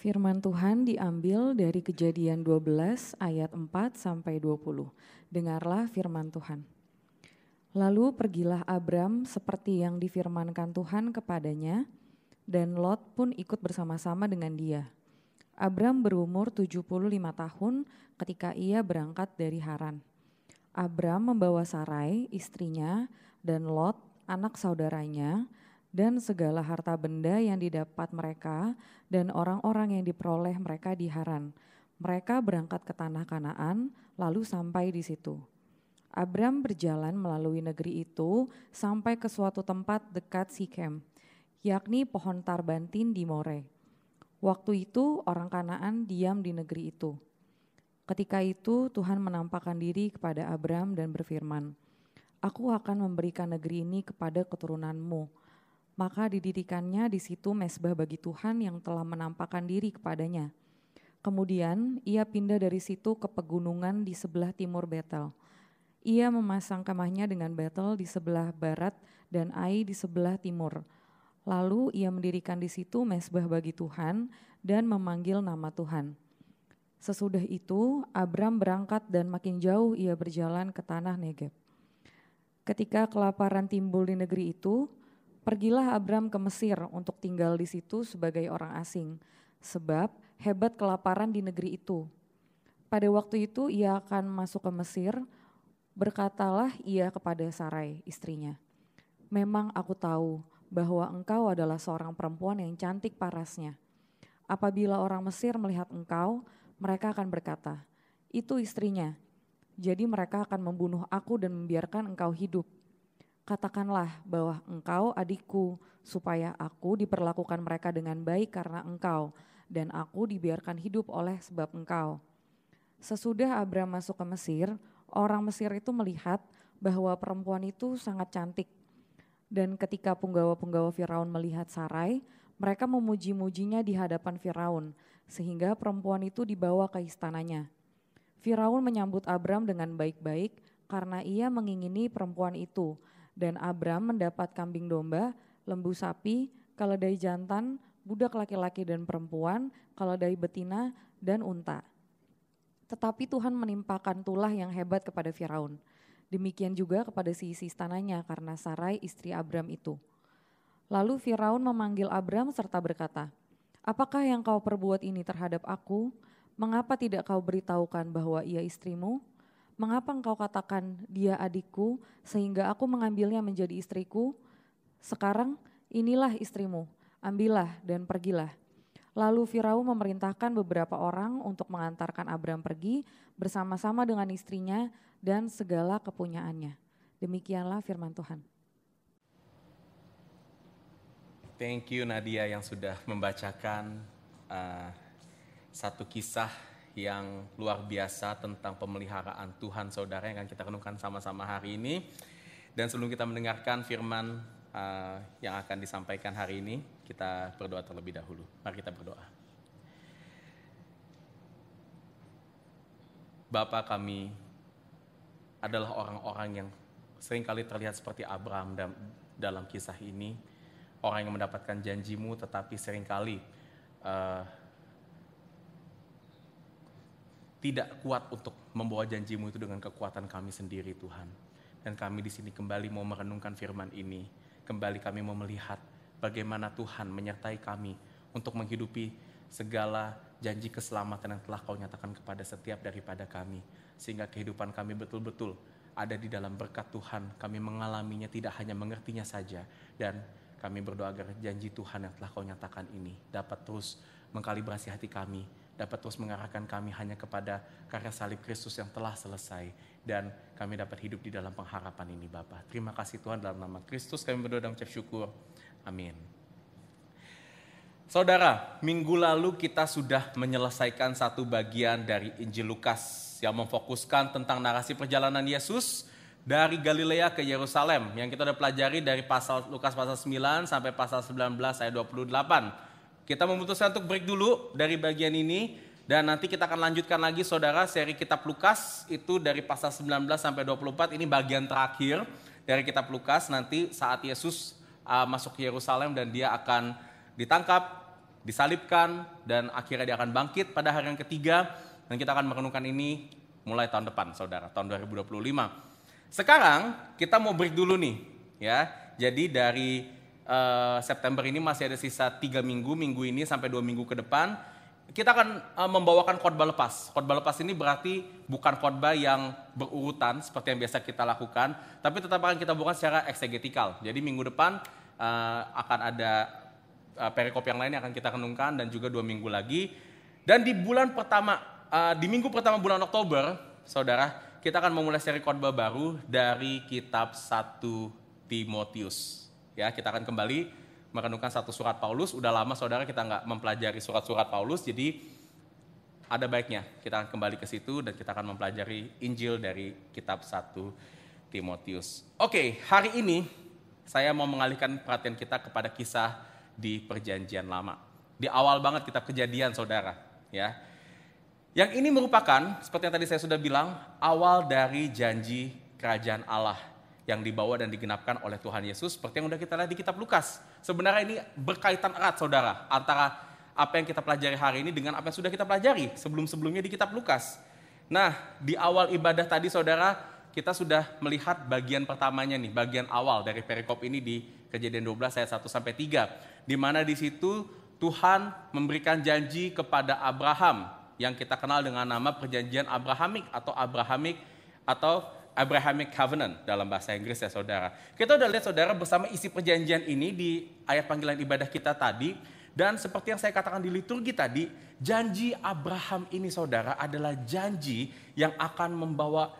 Firman Tuhan diambil dari Kejadian 12 ayat 4 sampai 20. Dengarlah firman Tuhan. Lalu pergilah Abram seperti yang difirmankan Tuhan kepadanya, dan Lot pun ikut bersama-sama dengan dia. Abram berumur 75 tahun ketika ia berangkat dari Haran. Abram membawa Sarai, istrinya, dan Lot, anak saudaranya, dan segala harta benda yang didapat mereka dan orang-orang yang diperoleh mereka di Haran. Mereka berangkat ke tanah Kanaan, lalu sampai di situ. Abram berjalan melalui negeri itu sampai ke suatu tempat dekat Sikem, yakni pohon tarbantin di More. Waktu itu orang Kanaan diam di negeri itu. Ketika itu Tuhan menampakkan diri kepada Abram dan berfirman, "Aku akan memberikan negeri ini kepada keturunanmu." Maka didirikannya di situ mezbah bagi Tuhan yang telah menampakkan diri kepadanya. Kemudian ia pindah dari situ ke pegunungan di sebelah timur Betel. Ia memasang kemahnya dengan Betel di sebelah barat dan Ai di sebelah timur. Lalu ia mendirikan di situ mezbah bagi Tuhan dan memanggil nama Tuhan. Sesudah itu Abram berangkat dan makin jauh ia berjalan ke tanah Negeb. Ketika kelaparan timbul di negeri itu, pergilah Abram ke Mesir untuk tinggal di situ sebagai orang asing, sebab hebat kelaparan di negeri itu. Pada waktu itu ia akan masuk ke Mesir, berkatalah ia kepada Sarai, istrinya, "Memang aku tahu bahwa engkau adalah seorang perempuan yang cantik parasnya. Apabila orang Mesir melihat engkau, mereka akan berkata, 'Itu istrinya.' Jadi mereka akan membunuh aku dan membiarkan engkau hidup. Katakanlah bahwa engkau adikku, supaya aku diperlakukan mereka dengan baik karena engkau, dan aku dibiarkan hidup oleh sebab engkau." Sesudah Abram masuk ke Mesir, orang Mesir itu melihat bahwa perempuan itu sangat cantik. Dan ketika punggawa-punggawa Firaun melihat Sarai, mereka memuji-mujinya di hadapan Firaun, sehingga perempuan itu dibawa ke istananya. Firaun menyambut Abram dengan baik-baik karena ia mengingini perempuan itu, dan Abram mendapat kambing domba, lembu sapi, keledai jantan, budak laki-laki dan perempuan, keledai betina, dan unta. Tetapi Tuhan menimpakan tulah yang hebat kepada Firaun. Demikian juga kepada si istananya karena Sarai istri Abram itu. Lalu Firaun memanggil Abram serta berkata, "Apakah yang kau perbuat ini terhadap aku? Mengapa tidak kau beritahukan bahwa ia istrimu? Mengapa engkau katakan dia adikku sehingga aku mengambilnya menjadi istriku? Sekarang inilah istrimu, ambillah dan pergilah." Lalu Firaun memerintahkan beberapa orang untuk mengantarkan Abram pergi bersama-sama dengan istrinya dan segala kepunyaannya. Demikianlah firman Tuhan. Thank you Nadia yang sudah membacakan satu kisah yang luar biasa tentang pemeliharaan Tuhan saudara yang akan kita renungkan sama-sama hari ini. Dan sebelum kita mendengarkan firman yang akan disampaikan hari ini, kita berdoa terlebih dahulu. Mari kita berdoa. Bapa, kami adalah orang-orang yang seringkali terlihat seperti Abram dalam kisah ini. Orang yang mendapatkan janji-Mu tetapi seringkali tidak kuat untuk membawa janji-Mu itu dengan kekuatan kami sendiri, Tuhan. Dan kami di sini kembali mau merenungkan firman ini. Kembali kami mau melihat bagaimana Tuhan menyertai kami untuk menghidupi segala janji keselamatan yang telah Kau nyatakan kepada setiap daripada kami. Sehingga kehidupan kami betul-betul ada di dalam berkat Tuhan. Kami mengalaminya, tidak hanya mengertinya saja. Dan kami berdoa agar janji Tuhan yang telah Kau nyatakan ini dapat terus mengkalibrasi hati kami, dapat terus mengarahkan kami hanya kepada karya salib Kristus yang telah selesai, dan kami dapat hidup di dalam pengharapan ini, Bapa. Terima kasih Tuhan, dalam nama Kristus kami berdoa dan mengucap syukur. Amin. Saudara, minggu lalu kita sudah menyelesaikan satu bagian dari Injil Lukas yang memfokuskan tentang narasi perjalanan Yesus dari Galilea ke Yerusalem yang kita udah pelajari dari Lukas pasal 9 sampai pasal 19 ayat 28. Kita memutuskan untuk break dulu dari bagian ini dan nanti kita akan lanjutkan lagi saudara seri kitab Lukas itu dari pasal 19 sampai 24. Ini bagian terakhir dari kitab Lukas, nanti saat Yesus masuk ke Yerusalem dan dia akan ditangkap, disalibkan, dan akhirnya dia akan bangkit pada hari yang ketiga. Dan kita akan merenungkan ini mulai tahun depan, saudara, tahun 2025. Sekarang kita mau break dulu nih, ya. Jadi dari September ini masih ada sisa 3 minggu, minggu ini sampai 2 minggu ke depan, kita akan membawakan khotbah lepas. Khotbah lepas ini berarti bukan khotbah yang berurutan seperti yang biasa kita lakukan, tapi tetap akan kita bawakan secara eksegetikal. Jadi minggu depan akan ada perikop yang lain yang akan kita renungkan, dan juga 2 minggu lagi. Dan di bulan pertama, di minggu pertama bulan Oktober, saudara, kita akan memulai seri khotbah baru dari kitab 1 Timotius. Ya, kita akan kembali merenungkan satu surat Paulus. Udah lama saudara kita nggak mempelajari surat-surat Paulus, jadi ada baiknya kita akan kembali ke situ dan kita akan mempelajari Injil dari kitab 1 Timotius. Oke, hari ini saya mau mengalihkan perhatian kita kepada kisah di Perjanjian Lama. Di awal banget kitab Kejadian, saudara. Ya, yang ini merupakan, seperti yang tadi saya sudah bilang, awal dari janji kerajaan Allah yang dibawa dan digenapkan oleh Tuhan Yesus, seperti yang sudah kita lihat di kitab Lukas. Sebenarnya ini berkaitan erat, saudara, antara apa yang kita pelajari hari ini dengan apa yang sudah kita pelajari sebelum-sebelumnya di kitab Lukas. Nah, di awal ibadah tadi, saudara, kita sudah melihat bagian pertamanya nih, bagian awal dari perikop ini di Kejadian 12 ayat 1 sampai 3, di mana di situ Tuhan memberikan janji kepada Abraham yang kita kenal dengan nama perjanjian Abrahamik atau Abrahamic Covenant dalam bahasa Inggris, ya saudara. Kita udah lihat, saudara, bersama isi perjanjian ini di ayat panggilan ibadah kita tadi. Dan seperti yang saya katakan di liturgi tadi, janji Abraham ini, saudara, adalah janji yang akan membawa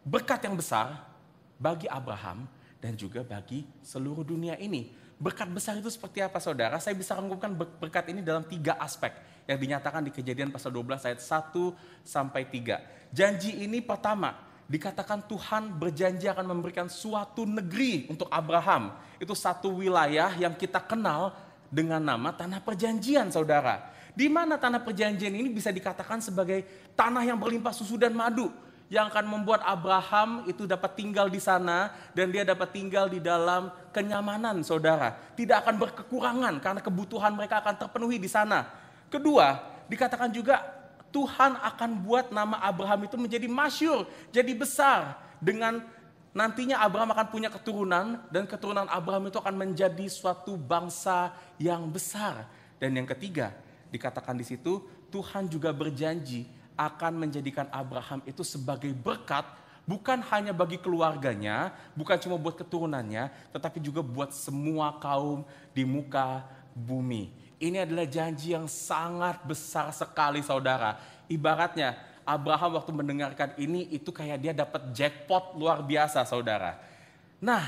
berkat yang besar bagi Abraham dan juga bagi seluruh dunia ini. Berkat besar itu seperti apa, saudara? Saya bisa rangkumkan berkat ini dalam 3 aspek yang dinyatakan di Kejadian pasal 12 ayat 1 sampai 3. Janji ini pertama, dikatakan Tuhan berjanji akan memberikan suatu negeri untuk Abraham. Itu satu wilayah yang kita kenal dengan nama Tanah Perjanjian, saudara. Di mana Tanah Perjanjian ini bisa dikatakan sebagai tanah yang berlimpah susu dan madu, yang akan membuat Abraham itu dapat tinggal di sana, dan dia dapat tinggal di dalam kenyamanan, saudara. Tidak akan berkekurangan karena kebutuhan mereka akan terpenuhi di sana. Kedua, dikatakan juga Tuhan akan buat nama Abraham itu menjadi masyhur, jadi besar. Dengan nantinya Abraham akan punya keturunan, dan keturunan Abraham itu akan menjadi suatu bangsa yang besar. Dan yang ketiga, dikatakan di situ Tuhan juga berjanji akan menjadikan Abraham itu sebagai berkat, bukan hanya bagi keluarganya, bukan cuma buat keturunannya, tetapi juga buat semua kaum di muka bumi. Ini adalah janji yang sangat besar sekali, saudara. Ibaratnya Abraham waktu mendengarkan ini itu kayak dia dapat jackpot luar biasa, saudara. Nah,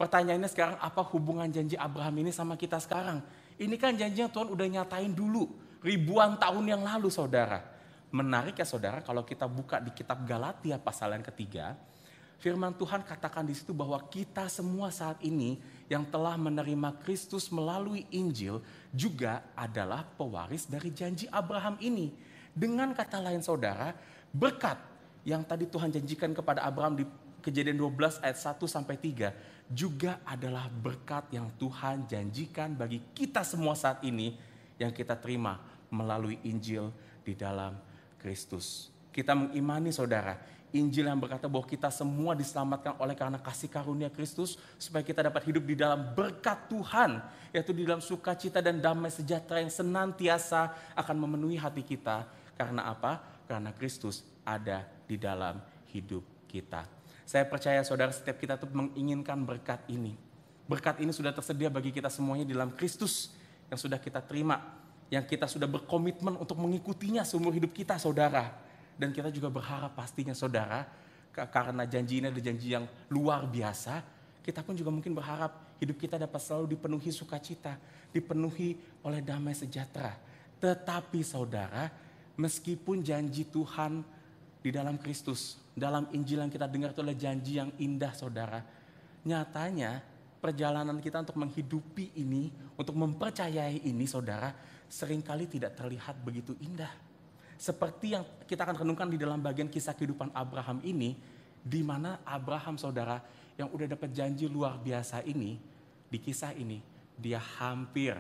pertanyaannya sekarang, apa hubungan janji Abraham ini sama kita sekarang? Ini kan janji yang Tuhan udah nyatain dulu ribuan tahun yang lalu, saudara. Menarik ya, saudara, kalau kita buka di kitab Galatia pasal yang ketiga, firman Tuhan katakan di situ bahwa kita semua saat ini yang telah menerima Kristus melalui Injil juga adalah pewaris dari janji Abraham ini. Dengan kata lain, saudara, berkat yang tadi Tuhan janjikan kepada Abraham di Kejadian 12 ayat 1 sampai 3 juga adalah berkat yang Tuhan janjikan bagi kita semua saat ini yang kita terima melalui Injil di dalam Kristus. Kita mengimani, saudara, Injil yang berkata bahwa kita semua diselamatkan oleh karena kasih karunia Kristus, supaya kita dapat hidup di dalam berkat Tuhan, yaitu di dalam sukacita dan damai sejahtera yang senantiasa akan memenuhi hati kita. Karena apa? Karena Kristus ada di dalam hidup kita. Saya percaya, saudara, setiap kita tuh menginginkan berkat ini. Berkat ini sudah tersedia bagi kita semuanya di dalam Kristus yang sudah kita terima, yang kita sudah berkomitmen untuk mengikutinya seumur hidup kita, saudara. Dan kita juga berharap pastinya, saudara, karena janji ini adalah janji yang luar biasa, kita pun juga mungkin berharap hidup kita dapat selalu dipenuhi sukacita, dipenuhi oleh damai sejahtera. Tetapi, saudara, meskipun janji Tuhan di dalam Kristus, dalam Injil yang kita dengar itu adalah janji yang indah, saudara, nyatanya perjalanan kita untuk menghidupi ini, untuk mempercayai ini, saudara, seringkali tidak terlihat begitu indah. Seperti yang kita akan renungkan di dalam bagian kisah kehidupan Abraham ini, di mana Abraham, saudara, yang udah dapat janji luar biasa ini, di kisah ini dia hampir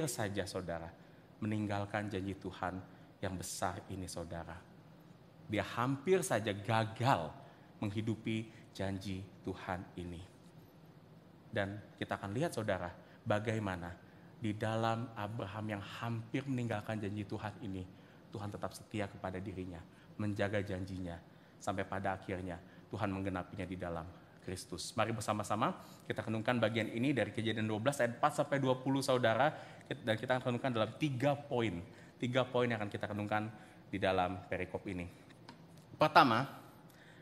saja saudara meninggalkan janji Tuhan yang besar ini saudara. Dia hampir saja gagal menghidupi janji Tuhan ini. Dan kita akan lihat saudara, bagaimana di dalam Abraham yang hampir meninggalkan janji Tuhan ini, Tuhan tetap setia kepada dirinya, menjaga janjinya, sampai pada akhirnya Tuhan menggenapinya di dalam Kristus. Mari bersama-sama kita renungkan bagian ini dari Kejadian 12 ayat 4 sampai 20 saudara, dan kita akan renungkan dalam 3 poin. 3 poin yang akan kita renungkan di dalam perikop ini. Pertama,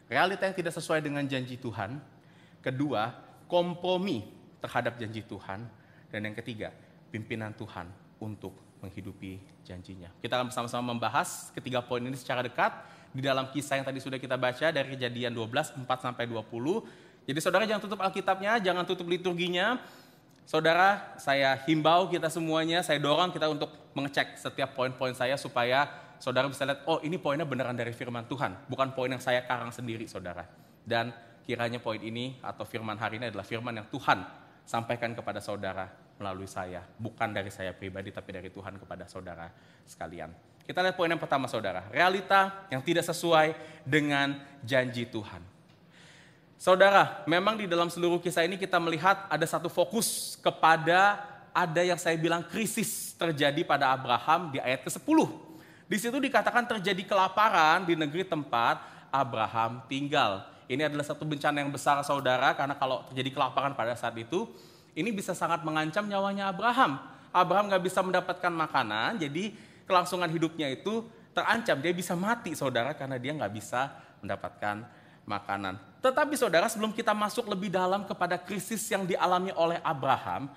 realita yang tidak sesuai dengan janji Tuhan. Kedua, kompromi terhadap janji Tuhan. Dan yang ketiga, pimpinan Tuhan untuk menghidupi janjinya. Kita akan bersama-sama membahas ketiga poin ini secara dekat di dalam kisah yang tadi sudah kita baca dari Kejadian 12, 4 sampai 20. Jadi saudara jangan tutup Alkitabnya, jangan tutup liturginya. Saudara, saya himbau kita semuanya, saya dorong kita untuk mengecek setiap poin-poin saya supaya saudara bisa lihat, oh ini poinnya beneran dari firman Tuhan, bukan poin yang saya karang sendiri saudara. Dan kiranya poin ini atau firman hari ini adalah firman yang Tuhan sampaikan kepada saudara melalui saya, bukan dari saya pribadi tapi dari Tuhan kepada saudara sekalian. Kita lihat poin yang pertama saudara, realita yang tidak sesuai dengan janji Tuhan. Saudara, memang di dalam seluruh kisah ini kita melihat ada satu fokus kepada ada yang saya bilang krisis terjadi pada Abraham di ayat ke-10. Di situ dikatakan terjadi kelaparan di negeri tempat Abraham tinggal. Ini adalah satu bencana yang besar saudara, karena kalau terjadi kelaparan pada saat itu, ini bisa sangat mengancam nyawanya Abraham. Abraham gak bisa mendapatkan makanan, jadi kelangsungan hidupnya itu terancam. Dia bisa mati saudara karena dia gak bisa mendapatkan makanan. Tetapi saudara, sebelum kita masuk lebih dalam kepada krisis yang dialami oleh Abraham,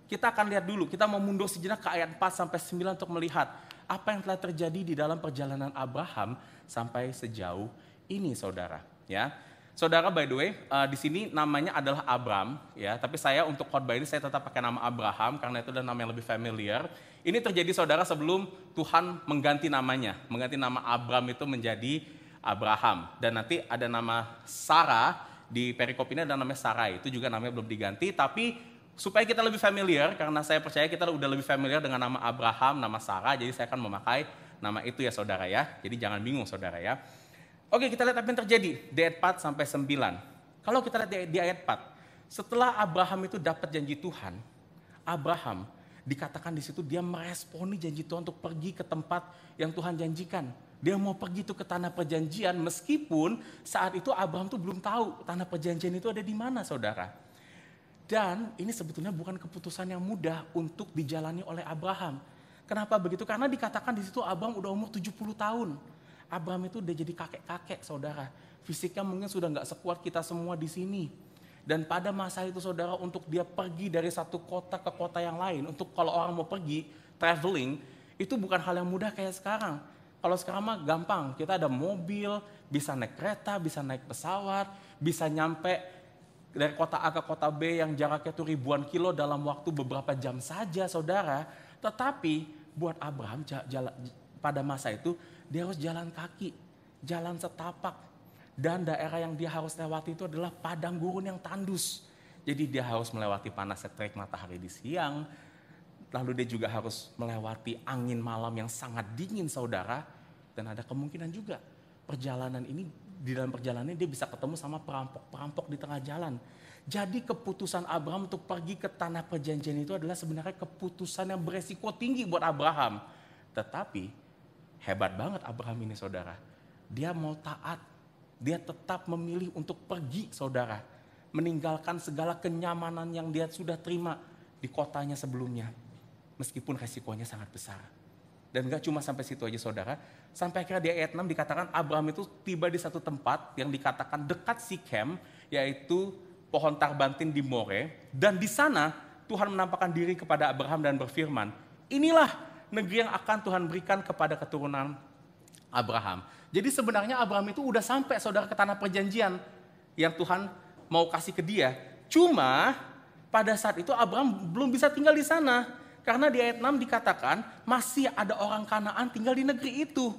kita akan lihat dulu, kita mau mundur sejenak ke ayat 4 sampai 9 untuk melihat apa yang telah terjadi di dalam perjalanan Abraham sampai sejauh ini saudara. Ya, saudara, by the way, di sini namanya adalah Abram, ya. Tapi saya untuk khotbah ini saya tetap pakai nama Abraham karena itu adalah nama yang lebih familiar. Ini terjadi saudara sebelum Tuhan mengganti namanya, mengganti nama Abram itu menjadi Abraham. Dan nanti ada nama Sarah di perikop ini, ada namanya Sarai, itu juga namanya belum diganti. Tapi supaya kita lebih familiar, karena saya percaya kita udah lebih familiar dengan nama Abraham, nama Sarah, jadi saya akan memakai nama itu ya saudara ya. Jadi jangan bingung saudara ya. Oke, kita lihat apa yang terjadi di ayat 4 sampai 9. Kalau kita lihat di ayat 4, setelah Abraham itu dapat janji Tuhan, Abraham dikatakan di situ dia meresponi janji Tuhan untuk pergi ke tempat yang Tuhan janjikan. Dia mau pergi itu ke tanah perjanjian, meskipun saat itu Abraham tuh belum tahu tanah perjanjian itu ada di mana saudara. Dan ini sebetulnya bukan keputusan yang mudah untuk dijalani oleh Abraham. Kenapa begitu? Karena dikatakan di situ Abraham udah umur 70 tahun. Abraham itu udah jadi kakek-kakek saudara. Fisiknya mungkin sudah gak sekuat kita semua di sini. Dan pada masa itu saudara, untuk dia pergi dari satu kota ke kota yang lain, untuk kalau orang mau pergi, traveling, itu bukan hal yang mudah kayak sekarang. Kalau sekarang mah gampang, kita ada mobil, bisa naik kereta, bisa naik pesawat, bisa nyampe dari kota A ke kota B yang jaraknya itu ribuan kilo dalam waktu beberapa jam saja saudara. Tetapi buat Abraham pada masa itu dia harus jalan kaki, jalan setapak. Dan daerah yang dia harus lewati itu adalah padang gurun yang tandus. Jadi dia harus melewati panasnya terik matahari di siang. Lalu dia juga harus melewati angin malam yang sangat dingin saudara. Dan ada kemungkinan juga perjalanan ini, di dalam perjalanan ini dia bisa ketemu sama perampok-perampok di tengah jalan. Jadi keputusan Abraham untuk pergi ke tanah perjanjian itu adalah sebenarnya keputusan yang beresiko tinggi buat Abraham. Tetapi hebat banget Abraham ini saudara. Dia mau taat, dia tetap memilih untuk pergi saudara. Meninggalkan segala kenyamanan yang dia sudah terima di kotanya sebelumnya. Meskipun resikonya sangat besar. Dan gak cuma sampai situ aja saudara. Sampai akhirnya di ayat 6 dikatakan Abraham itu tiba di satu tempat yang dikatakan dekat Sikem, yaitu pohon tarbantin di More. Dan di sana Tuhan menampakkan diri kepada Abraham dan berfirman, inilah negeri yang akan Tuhan berikan kepada keturunan Abraham. Jadi sebenarnya Abraham itu udah sampai saudara ke tanah perjanjian yang Tuhan mau kasih ke dia. Cuma pada saat itu Abraham belum bisa tinggal di sana. Karena di ayat 6 dikatakan masih ada orang Kanaan tinggal di negeri itu.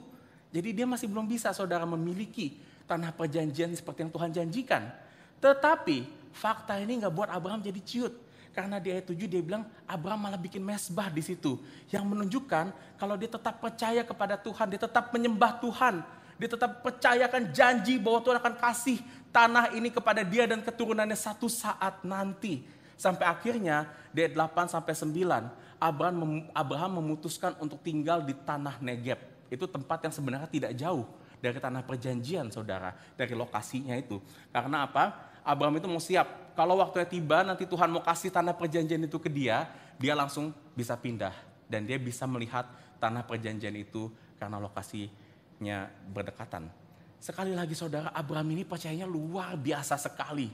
Jadi dia masih belum bisa saudara memiliki tanah perjanjian seperti yang Tuhan janjikan. Tetapi fakta ini gak buat Abraham jadi ciut. Karena di ayat 7 dia bilang Abraham malah bikin mesbah di situ. Yang menunjukkan kalau dia tetap percaya kepada Tuhan, dia tetap menyembah Tuhan. Dia tetap percayakan janji bahwa Tuhan akan kasih tanah ini kepada dia dan keturunannya satu saat nanti. Sampai akhirnya di ayat 8 sampai 9 Abraham memutuskan untuk tinggal di tanah Negeb. Itu tempat yang sebenarnya tidak jauh dari tanah perjanjian saudara, dari lokasinya itu. Karena apa? Abraham itu mau siap, kalau waktunya tiba nanti Tuhan mau kasih tanah perjanjian itu ke dia langsung bisa pindah. Dan dia bisa melihat tanah perjanjian itu karena lokasinya berdekatan. Sekali lagi saudara, Abraham ini percayanya luar biasa sekali.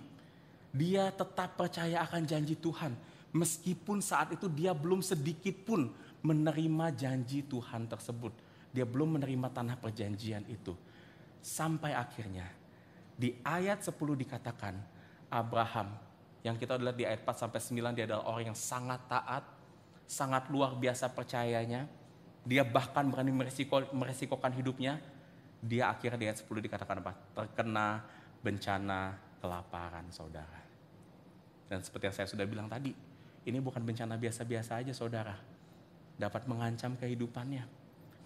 Dia tetap percaya akan janji Tuhan. Meskipun saat itu dia belum sedikit pun menerima janji Tuhan tersebut. Dia belum menerima tanah perjanjian itu. Sampai akhirnya di ayat 10 dikatakan Abraham, yang kita lihat di ayat 4 sampai 9, dia adalah orang yang sangat taat, sangat luar biasa percayanya. Dia bahkan berani meresikokan hidupnya. Dia akhirnya di ayat 10 dikatakan apa? Terkena bencana kelaparan saudara. Dan seperti yang saya sudah bilang tadi, ini bukan bencana biasa-biasa aja saudara. Dapat mengancam kehidupannya.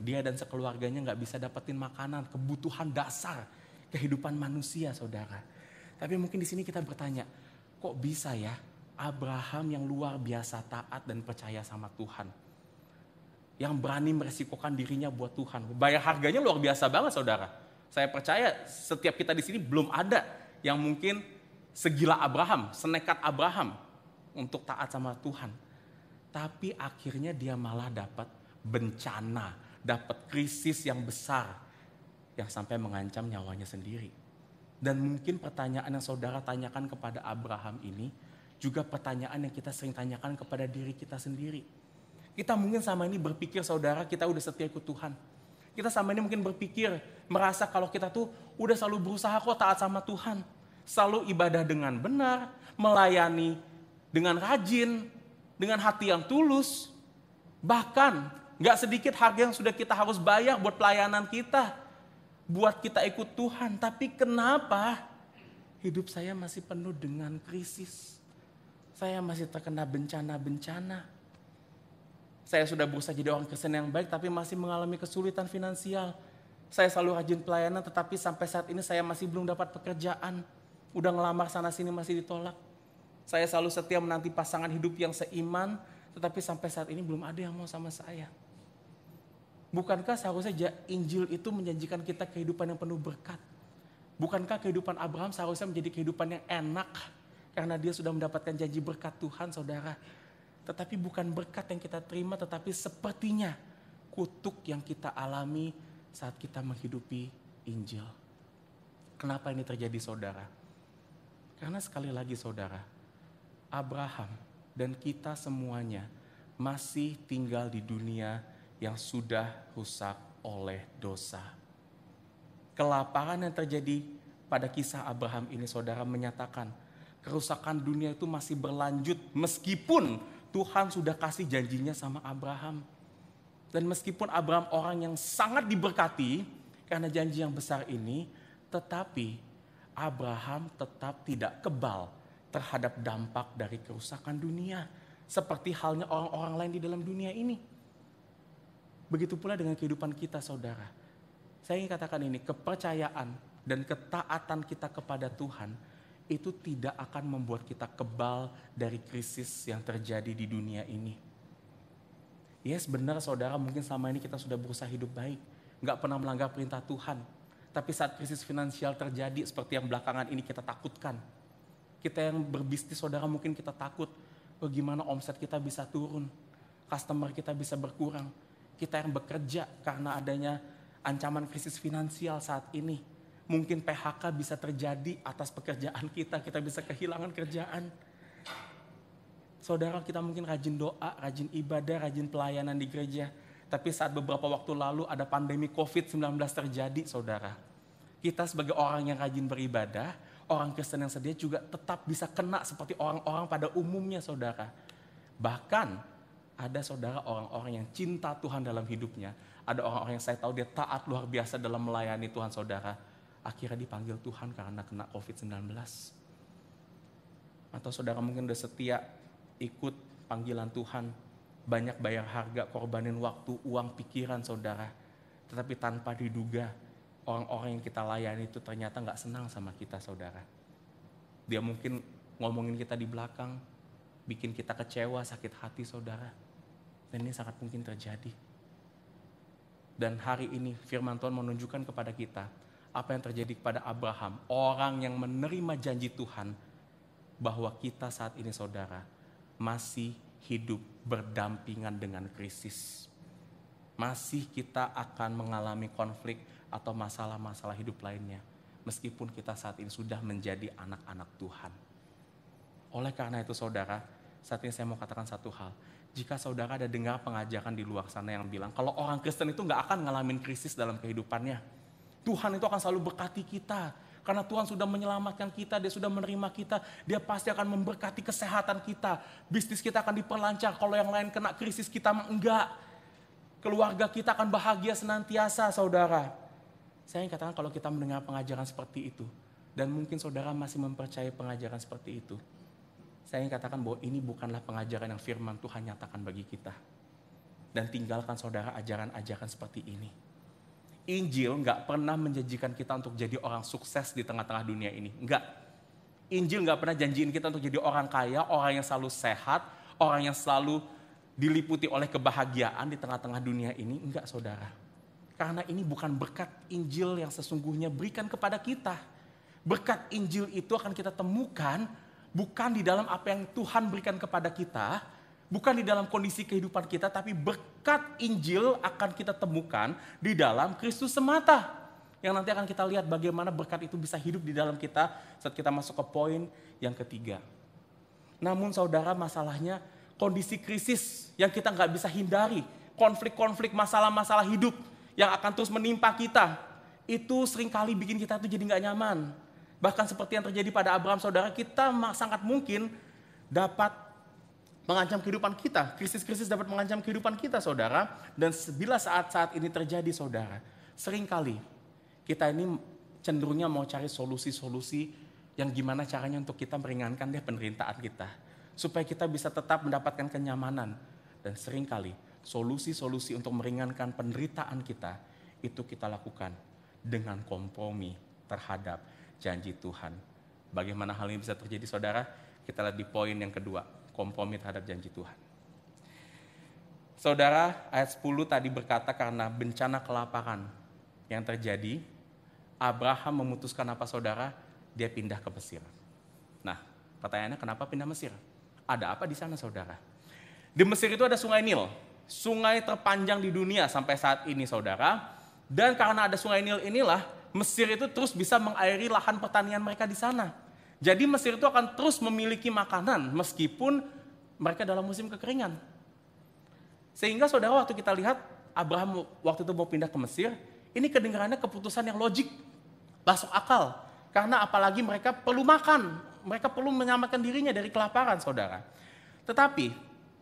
Dia dan sekeluarganya gak bisa dapetin makanan, kebutuhan dasar kehidupan manusia saudara. Tapi mungkin di sini kita bertanya, kok bisa ya Abraham yang luar biasa taat dan percaya sama Tuhan, yang berani meresikokan dirinya buat Tuhan, bayar harganya luar biasa banget saudara. Saya percaya setiap kita di sini belum ada yang mungkin segila Abraham, senekat Abraham untuk taat sama Tuhan. Tapi akhirnya dia malah dapat bencana, dapat krisis yang besar yang sampai mengancam nyawanya sendiri. Dan mungkin pertanyaan yang saudara tanyakan kepada Abraham ini juga pertanyaan yang kita sering tanyakan kepada diri kita sendiri. Kita mungkin sama ini berpikir saudara kita udah setia ikut Tuhan. Kita sama ini mungkin berpikir, merasa kalau kita tuh udah selalu berusaha kok taat sama Tuhan. Selalu ibadah dengan benar, melayani dengan rajin, dengan hati yang tulus. Bahkan gak sedikit harga yang sudah kita harus bayar buat pelayanan kita. Buat kita ikut Tuhan, tapi kenapa hidup saya masih penuh dengan krisis? Saya masih terkena bencana-bencana. Saya sudah berusaha jadi orang Kristen yang baik, tapi masih mengalami kesulitan finansial. Saya selalu rajin pelayanan, tetapi sampai saat ini saya masih belum dapat pekerjaan. Udah ngelamar sana-sini masih ditolak. Saya selalu setia menanti pasangan hidup yang seiman, tetapi sampai saat ini belum ada yang mau sama saya. Bukankah seharusnya Injil itu menjanjikan kita kehidupan yang penuh berkat? Bukankah kehidupan Abraham seharusnya menjadi kehidupan yang enak karena dia sudah mendapatkan janji berkat Tuhan saudara? Tetapi bukan berkat yang kita terima, tetapi sepertinya kutuk yang kita alami saat kita menghidupi Injil. Kenapa ini terjadi saudara? Karena sekali lagi saudara, Abraham dan kita semuanya masih tinggal di dunia yang sudah rusak oleh dosa. Kelaparan yang terjadi pada kisah Abraham ini saudara menyatakan kerusakan dunia itu masih berlanjut meskipun Tuhan sudah kasih janjinya sama Abraham. Dan meskipun Abraham orang yang sangat diberkati karena janji yang besar ini, tetapi Abraham tetap tidak kebal terhadap dampak dari kerusakan dunia. Seperti halnya orang-orang lain di dalam dunia ini. Begitu pula dengan kehidupan kita saudara. Saya ingin katakan ini, kepercayaan dan ketaatan kita kepada Tuhan itu tidak akan membuat kita kebal dari krisis yang terjadi di dunia ini. Yes, benar saudara, mungkin selama ini kita sudah berusaha hidup baik, gak pernah melanggar perintah Tuhan. Tapi saat krisis finansial terjadi seperti yang belakangan ini kita takutkan. Kita yang berbisnis saudara mungkin kita takut, bagaimana omset kita bisa turun, customer kita bisa berkurang. Kita yang bekerja karena adanya ancaman krisis finansial saat ini. Mungkin PHK bisa terjadi atas pekerjaan kita bisa kehilangan kerjaan. Saudara kita mungkin rajin doa, rajin ibadah, rajin pelayanan di gereja. Tapi saat beberapa waktu lalu ada pandemi COVID-19 terjadi saudara. Kita sebagai orang yang rajin beribadah, orang Kristen yang setia juga tetap bisa kena seperti orang-orang pada umumnya saudara. Bahkan ada saudara orang-orang yang cinta Tuhan dalam hidupnya. Ada orang-orang yang saya tahu dia taat luar biasa dalam melayani Tuhan saudara. Akhirnya dipanggil Tuhan karena kena COVID-19. Atau saudara mungkin udah setia ikut panggilan Tuhan, banyak bayar harga, korbanin waktu, uang, pikiran saudara. Tetapi tanpa diduga, orang-orang yang kita layani itu ternyata gak senang sama kita saudara. Dia mungkin ngomongin kita di belakang, bikin kita kecewa, sakit hati saudara. Dan ini sangat mungkin terjadi. Dan hari ini firman Tuhan menunjukkan kepada kita apa yang terjadi kepada Abraham, orang yang menerima janji Tuhan, bahwa kita saat ini saudara masih hidup berdampingan dengan krisis. Masih kita akan mengalami konflik atau masalah-masalah hidup lainnya, meskipun kita saat ini sudah menjadi anak-anak Tuhan. Oleh karena itu saudara, saat ini saya mau katakan satu hal. Jika saudara ada dengar pengajaran di luar sana yang bilang, kalau orang Kristen itu gak akan ngalamin krisis dalam kehidupannya. Tuhan itu akan selalu berkati kita. Karena Tuhan sudah menyelamatkan kita, Dia sudah menerima kita, Dia pasti akan memberkati kesehatan kita. Bisnis kita akan diperlancar, kalau yang lain kena krisis kita enggak. Keluarga kita akan bahagia senantiasa saudara. Saya ingin katakan kalau kita mendengar pengajaran seperti itu, dan mungkin saudara masih mempercayai pengajaran seperti itu, saya ingin katakan bahwa ini bukanlah pengajaran yang firman Tuhan nyatakan bagi kita. Dan tinggalkan saudara ajaran-ajaran seperti ini. Injil gak pernah menjanjikan kita untuk jadi orang sukses di tengah-tengah dunia ini. Enggak. Injil gak pernah janjiin kita untuk jadi orang kaya, orang yang selalu sehat, orang yang selalu diliputi oleh kebahagiaan di tengah-tengah dunia ini. Enggak saudara. Karena ini bukan berkat Injil yang sesungguhnya berikan kepada kita. Berkat Injil itu akan kita temukan bukan di dalam apa yang Tuhan berikan kepada kita, bukan di dalam kondisi kehidupan kita, tapi berkat Injil akan kita temukan di dalam Kristus semata. Yang nanti akan kita lihat bagaimana berkat itu bisa hidup di dalam kita saat kita masuk ke poin yang ketiga. Namun saudara, masalahnya kondisi krisis yang kita nggak bisa hindari, konflik-konflik, masalah-masalah hidup yang akan terus menimpa kita, itu seringkali bikin kita tuh jadi nggak nyaman. Bahkan seperti yang terjadi pada Abraham saudara, kita sangat mungkin dapat mengancam kehidupan kita. Krisis-krisis dapat mengancam kehidupan kita saudara. Dan bila saat-saat ini terjadi saudara, seringkali kita ini cenderungnya mau cari solusi-solusi yang gimana caranya untuk kita meringankan deh penderitaan kita. Supaya kita bisa tetap mendapatkan kenyamanan. Dan seringkali solusi-solusi untuk meringankan penderitaan kita, itu kita lakukan dengan kompromi terhadap janji Tuhan. Bagaimana hal ini bisa terjadi saudara? Kita lihat di poin yang kedua. Kompromi terhadap janji Tuhan. Saudara, ayat 10 tadi berkata karena bencana kelaparan yang terjadi, Abraham memutuskan apa saudara? Dia pindah ke Mesir. Nah, pertanyaannya kenapa pindah Mesir? Ada apa di sana saudara? Di Mesir itu ada sungai Nil. Sungai terpanjang di dunia sampai saat ini saudara. Dan karena ada sungai Nil inilah, Mesir itu terus bisa mengairi lahan pertanian mereka di sana. Jadi Mesir itu akan terus memiliki makanan meskipun mereka dalam musim kekeringan. Sehingga saudara, waktu kita lihat Abraham waktu itu mau pindah ke Mesir, ini kedengarannya keputusan yang logik, masuk akal. Karena apalagi mereka perlu makan, mereka perlu menyelamatkan dirinya dari kelaparan saudara. Tetapi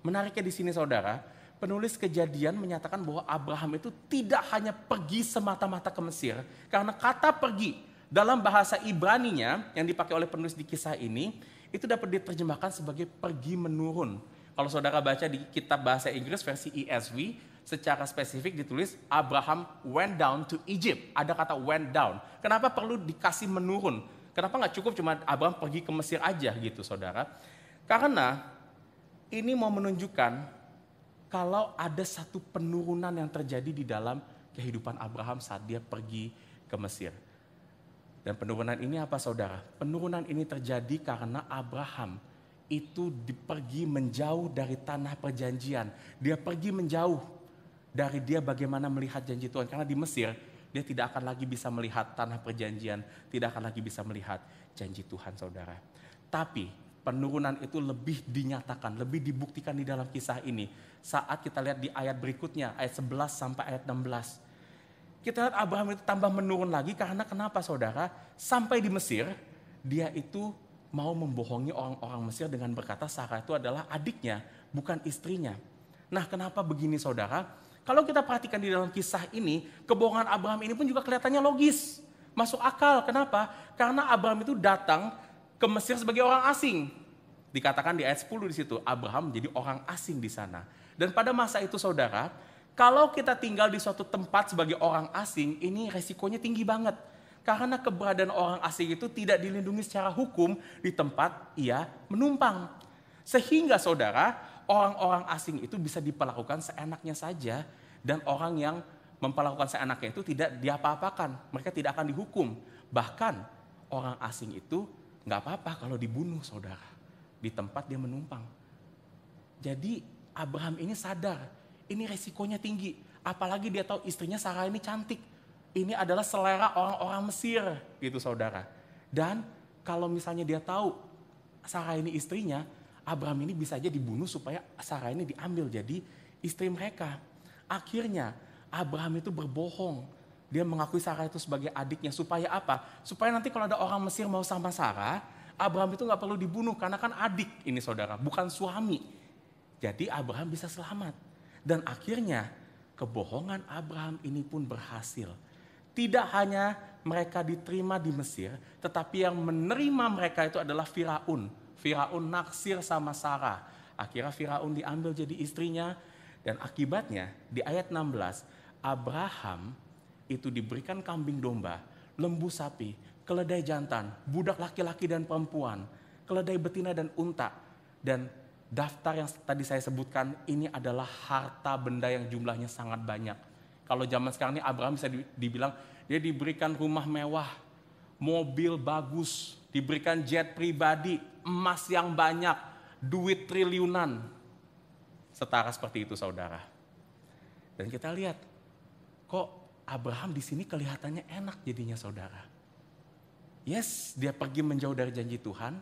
menariknya di sini saudara, penulis Kejadian menyatakan bahwa Abraham itu tidak hanya pergi semata-mata ke Mesir. Karena kata pergi dalam bahasa Ibraninya yang dipakai oleh penulis di kisah ini, itu dapat diterjemahkan sebagai pergi menurun. Kalau saudara baca di kitab bahasa Inggris versi ESV, secara spesifik ditulis Abraham went down to Egypt. Ada kata went down. Kenapa perlu dikasih menurun? Kenapa nggak cukup cuma Abraham pergi ke Mesir aja gitu saudara? Karena ini mau menunjukkan kalau ada satu penurunan yang terjadi di dalam kehidupan Abraham saat dia pergi ke Mesir. Dan penurunan ini apa saudara? Penurunan ini terjadi karena Abraham itu pergi menjauh dari tanah perjanjian. Dia pergi menjauh dari dia bagaimana melihat janji Tuhan. Karena di Mesir dia tidak akan lagi bisa melihat tanah perjanjian. Tidak akan lagi bisa melihat janji Tuhan saudara. Tapi penurunan itu lebih dinyatakan, lebih dibuktikan di dalam kisah ini. Saat kita lihat di ayat berikutnya, ayat 11 sampai ayat 16. Kita lihat Abraham itu tambah menurun lagi karena kenapa saudara? Sampai di Mesir, dia itu mau membohongi orang-orang Mesir dengan berkata Sarah itu adalah adiknya, bukan istrinya. Nah kenapa begini saudara? Kalau kita perhatikan di dalam kisah ini, kebohongan Abraham ini pun juga kelihatannya logis. Masuk akal, kenapa? Karena Abraham itu datang ke Mesir sebagai orang asing. Dikatakan di ayat 10 di situ, Abraham menjadi orang asing di sana. Dan pada masa itu saudara, kalau kita tinggal di suatu tempat sebagai orang asing, ini resikonya tinggi banget. Karena keberadaan orang asing itu tidak dilindungi secara hukum di tempat ia menumpang. Sehingga saudara, orang-orang asing itu bisa diperlakukan seenaknya saja, dan orang yang memperlakukan seenaknya itu tidak diapa-apakan. Mereka tidak akan dihukum. Bahkan orang asing itu nggak apa-apa kalau dibunuh saudara, di tempat dia menumpang. Jadi Abraham ini sadar, ini resikonya tinggi. Apalagi dia tahu istrinya Sarah ini cantik. Ini adalah selera orang-orang Mesir gitu saudara. Dan kalau misalnya dia tahu Sarah ini istrinya, Abraham ini bisa aja dibunuh supaya Sarah ini diambil jadi istri mereka. Akhirnya Abraham itu berbohong. Dia mengakui Sarah itu sebagai adiknya supaya apa? Supaya nanti kalau ada orang Mesir mau sama Sarah, Abraham itu gak perlu dibunuh karena kan adik ini saudara, bukan suami. Jadi Abraham bisa selamat. Dan akhirnya kebohongan Abraham ini pun berhasil. Tidak hanya mereka diterima di Mesir, tetapi yang menerima mereka itu adalah Firaun. Firaun naksir sama Sarah. Akhirnya Firaun diambil jadi istrinya. Dan akibatnya di ayat 16, Abraham itu diberikan kambing domba, lembu sapi, keledai jantan, budak laki-laki dan perempuan, keledai betina dan unta. Dan daftar yang tadi saya sebutkan ini adalah harta benda yang jumlahnya sangat banyak. Kalau zaman sekarang ini Abraham bisa dibilang dia diberikan rumah mewah, mobil bagus, diberikan jet pribadi, emas yang banyak, duit triliunan. Setara seperti itu saudara. Dan kita lihat, kok Abraham di sini kelihatannya enak jadinya saudara. Yes, dia pergi menjauh dari janji Tuhan,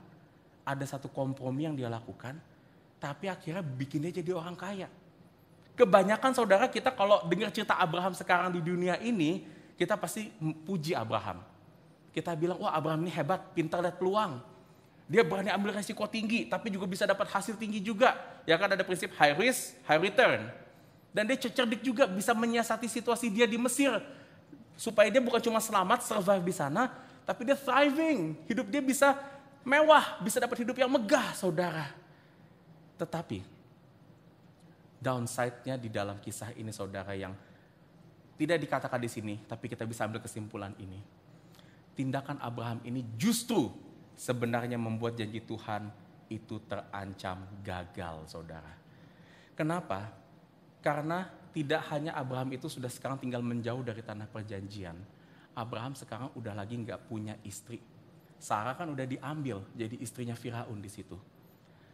ada satu kompromi yang dia lakukan, tapi akhirnya bikin dia jadi orang kaya. Kebanyakan saudara kita kalau dengar cerita Abraham sekarang di dunia ini, kita pasti puji Abraham. Kita bilang, wah Abraham ini hebat, pintar lihat peluang. Dia berani ambil resiko tinggi, tapi juga bisa dapat hasil tinggi juga. Ya kan ada prinsip high risk, high return. Dan dia cerdik juga, bisa menyiasati situasi dia di Mesir. Supaya dia bukan cuma selamat, survive di sana, tapi dia thriving. Hidup dia bisa mewah, bisa dapat hidup yang megah saudara. Tetapi downside-nya di dalam kisah ini saudara yang tidak dikatakan di sini, tapi kita bisa ambil kesimpulan ini. Tindakan Abraham ini justru sebenarnya membuat janji Tuhan itu terancam gagal saudara. Kenapa? Karena tidak hanya Abraham itu sudah sekarang tinggal menjauh dari tanah perjanjian. Abraham sekarang udah lagi nggak punya istri. Sarah kan udah diambil jadi istrinya Firaun di situ.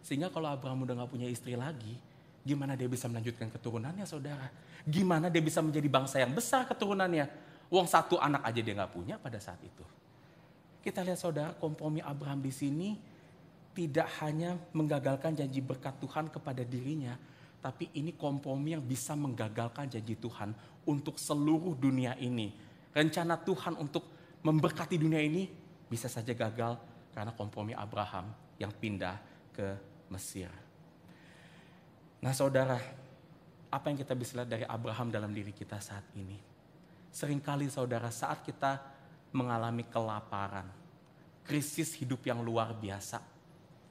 Sehingga kalau Abraham udah gak punya istri lagi, gimana dia bisa melanjutkan keturunannya saudara? Gimana dia bisa menjadi bangsa yang besar keturunannya? Wong satu anak aja dia gak punya pada saat itu. Kita lihat saudara, kompromi Abraham di sini tidak hanya menggagalkan janji berkat Tuhan kepada dirinya, tapi ini kompromi yang bisa menggagalkan janji Tuhan untuk seluruh dunia ini. Rencana Tuhan untuk memberkati dunia ini bisa saja gagal karena kompromi Abraham yang pindah ke Mesir. Nah saudara, apa yang kita bisa lihat dari Abraham dalam diri kita saat ini? Seringkali saudara, saat kita mengalami kelaparan, krisis hidup yang luar biasa,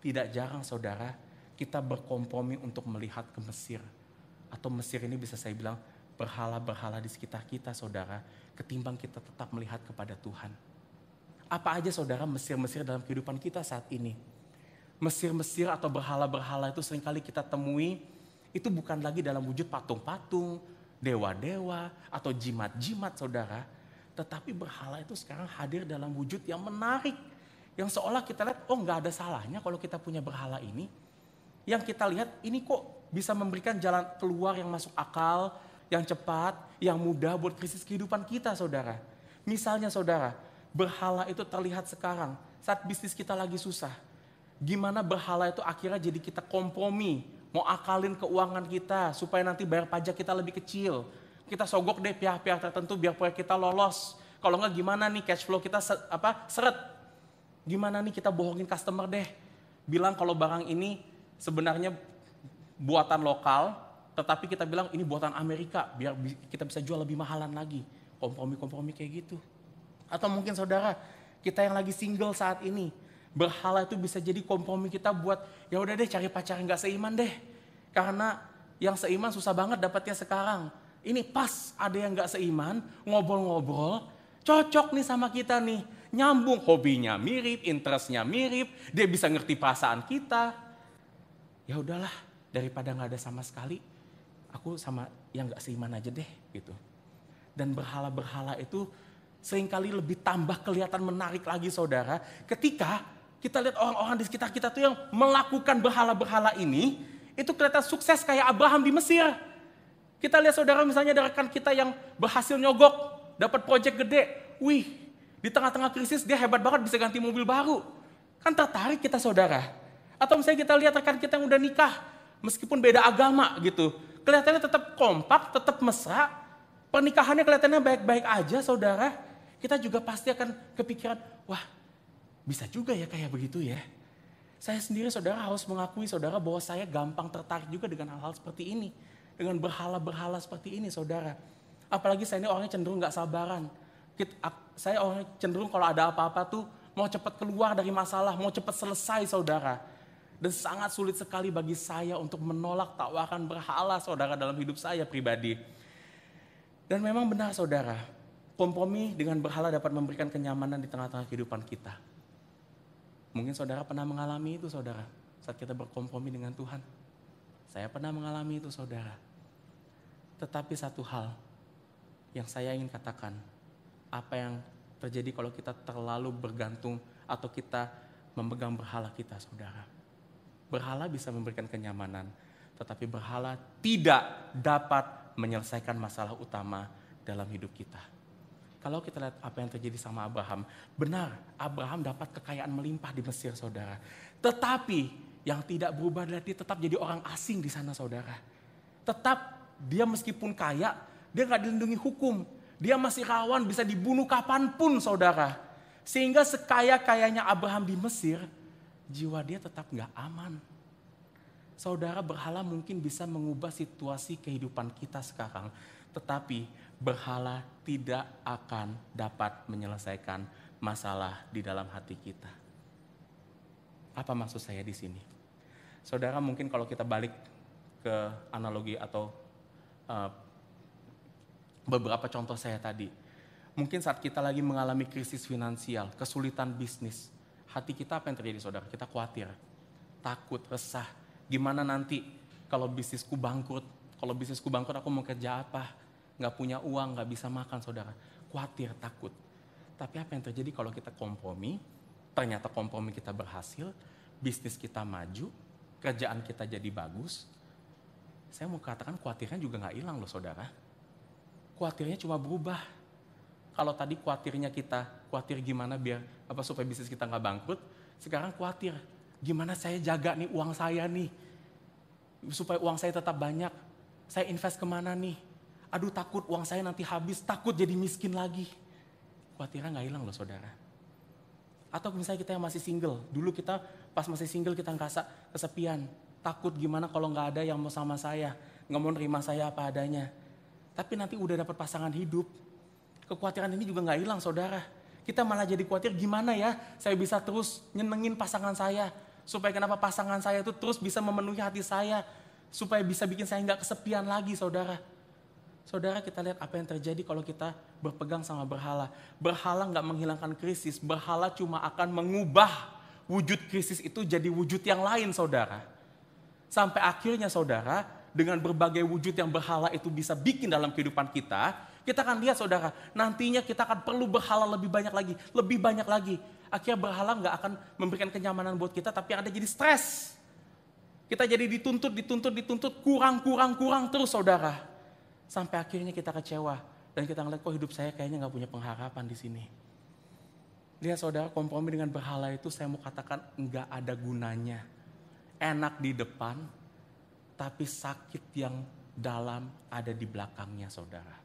tidak jarang saudara, kita berkompromi untuk melihat ke Mesir. Atau Mesir ini bisa saya bilang berhala-berhala di sekitar kita saudara, ketimbang kita tetap melihat kepada Tuhan. Apa aja saudara Mesir-Mesir dalam kehidupan kita saat ini? Mesir-Mesir atau berhala-berhala itu seringkali kita temui, itu bukan lagi dalam wujud patung-patung, dewa-dewa, atau jimat-jimat saudara. Tetapi berhala itu sekarang hadir dalam wujud yang menarik. Yang seolah kita lihat, oh gak ada salahnya kalau kita punya berhala ini. Yang kita lihat, ini kok bisa memberikan jalan keluar yang masuk akal, yang cepat, yang mudah buat krisis kehidupan kita saudara. Misalnya saudara, berhala itu terlihat sekarang saat bisnis kita lagi susah. Gimana berhala itu akhirnya jadi kita kompromi, mau akalin keuangan kita supaya nanti bayar pajak kita lebih kecil. Kita sogok deh pihak-pihak tertentu biar proyek kita lolos. Kalau enggak gimana nih cash flow kita seret. Gimana nih kita bohongin customer deh. Bilang kalau barang ini sebenarnya buatan lokal, tetapi kita bilang ini buatan Amerika biar kita bisa jual lebih mahalan lagi. Kompromi-kompromi kayak gitu. Atau mungkin saudara, kita yang lagi single saat ini, Berhala itu bisa jadi kompromi kita buat, ya udah deh cari pacar yang gak seiman deh. Karena yang seiman susah banget dapatnya sekarang. Ini pas ada yang gak seiman, ngobrol-ngobrol, cocok nih sama kita nih. Nyambung, hobinya mirip, interestnya mirip, dia bisa ngerti perasaan kita. Ya udahlah, daripada gak ada sama sekali, aku sama yang gak seiman aja deh gitu. Dan berhala-berhala itu seringkali lebih tambah kelihatan menarik lagi saudara. Ketika kita lihat orang-orang di sekitar kita tuh yang melakukan berhala-berhala ini, itu kelihatan sukses kayak Abraham di Mesir. Kita lihat saudara misalnya ada rekan kita yang berhasil nyogok, dapat proyek gede. Wih, di tengah-tengah krisis dia hebat banget bisa ganti mobil baru. Kan tertarik kita saudara. Atau misalnya kita lihat rekan kita yang udah nikah, meskipun beda agama gitu. Kelihatannya tetap kompak, tetap mesra. Pernikahannya kelihatannya baik-baik aja saudara. Kita juga pasti akan kepikiran, wah bisa juga ya kayak begitu ya. Saya sendiri saudara harus mengakui saudara bahwa saya gampang tertarik juga dengan hal-hal seperti ini. Dengan berhala-berhala seperti ini saudara. Apalagi saya ini orangnya cenderung gak sabaran. Saya orangnya cenderung kalau ada apa-apa tuh mau cepat keluar dari masalah, mau cepat selesai saudara. Dan sangat sulit sekali bagi saya untuk menolak tawaran berhala saudara dalam hidup saya pribadi. Dan memang benar saudara, kompromi dengan berhala dapat memberikan kenyamanan di tengah-tengah kehidupan kita. Mungkin saudara pernah mengalami itu saudara, saat kita berkompromi dengan Tuhan. Saya pernah mengalami itu saudara. Tetapi satu hal yang saya ingin katakan, apa yang terjadi kalau kita terlalu bergantung atau kita memegang berhala kita saudara. Berhala bisa memberikan kenyamanan, tetapi berhala tidak dapat menyelesaikan masalah utama dalam hidup kita. Kalau kita lihat apa yang terjadi sama Abraham, benar Abraham dapat kekayaan melimpah di Mesir saudara. Tetapi yang tidak berubah adalah dia tetap jadi orang asing di sana saudara. Tetap dia meskipun kaya, dia gak dilindungi hukum. Dia masih rawan bisa dibunuh kapanpun saudara. Sehingga sekaya-kayanya Abraham di Mesir, jiwa dia tetap gak aman. Saudara, berhala mungkin bisa mengubah situasi kehidupan kita sekarang. Tetapi berhala tidak akan dapat menyelesaikan masalah di dalam hati kita. Apa maksud saya di sini? Saudara, mungkin kalau kita balik ke analogi atau beberapa contoh saya tadi. Mungkin saat kita lagi mengalami krisis finansial, kesulitan bisnis. Hati kita apa yang terjadi saudara? Kita khawatir, takut, resah. Gimana nanti kalau bisnisku bangkrut? Kalau bisnisku bangkrut aku mau kerja apa? Gak punya uang, gak bisa makan saudara. Khawatir, takut. Tapi apa yang terjadi kalau kita kompromi? Ternyata kompromi kita berhasil, bisnis kita maju, kerjaan kita jadi bagus. Saya mau katakan khawatirnya juga gak hilang loh saudara. Khawatirnya cuma berubah. Kalau tadi khawatirnya kita, khawatir gimana biar supaya bisnis kita gak bangkrut. Sekarang khawatir, gimana saya jaga nih uang saya nih, supaya uang saya tetap banyak. Saya invest kemana nih? Aduh takut uang saya nanti habis, takut jadi miskin lagi. Khawatirnya gak hilang loh saudara. Atau misalnya kita yang masih single, dulu kita pas masih single kita ngerasa kesepian. Takut gimana kalau gak ada yang mau sama saya, gak mau nerima saya apa adanya. Tapi nanti udah dapat pasangan hidup, kekhawatiran ini juga gak hilang saudara. Kita malah jadi khawatir gimana ya saya bisa terus nyenengin pasangan saya. Supaya kenapa pasangan saya itu terus bisa memenuhi hati saya. Supaya bisa bikin saya gak kesepian lagi saudara. Saudara, kita lihat apa yang terjadi kalau kita berpegang sama berhala. Berhala gak menghilangkan krisis. Berhala cuma akan mengubah wujud krisis itu jadi wujud yang lain saudara. Sampai akhirnya saudara, dengan berbagai wujud yang berhala itu bisa bikin dalam kehidupan kita. Kita akan lihat saudara, nantinya kita akan perlu berhala lebih banyak lagi. Lebih banyak lagi. Akhirnya berhala gak akan memberikan kenyamanan buat kita, tapi ada jadi stres. Kita jadi dituntut, kurang terus saudara. Sampai akhirnya kita kecewa. Dan kita ngeliat kok hidup saya kayaknya gak punya pengharapan di sini. Lihat saudara, kompromi dengan berhala itu saya mau katakan gak ada gunanya. Enak di depan, tapi sakit yang dalam ada di belakangnya saudara.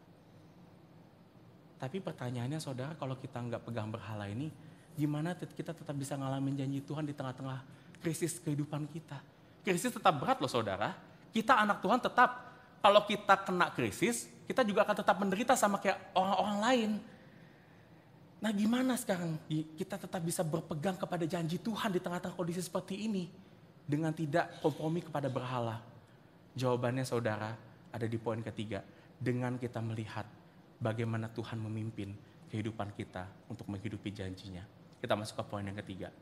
Tapi pertanyaannya saudara, kalau kita gak pegang berhala ini, gimana kita tetap bisa ngalamin janji Tuhan di tengah-tengah krisis kehidupan kita? Krisis tetap berat loh saudara. Kita anak Tuhan tetap, kalau kita kena krisis, kita juga akan tetap menderita sama kayak orang-orang lain. Nah gimana sekarang kita tetap bisa berpegang kepada janji Tuhan di tengah-tengah kondisi seperti ini dengan tidak kompromi kepada berhala? Jawabannya saudara ada di poin ketiga, dengan kita melihat bagaimana Tuhan memimpin kehidupan kita untuk menghidupi janjinya. Kita masuk ke poin yang ketiga.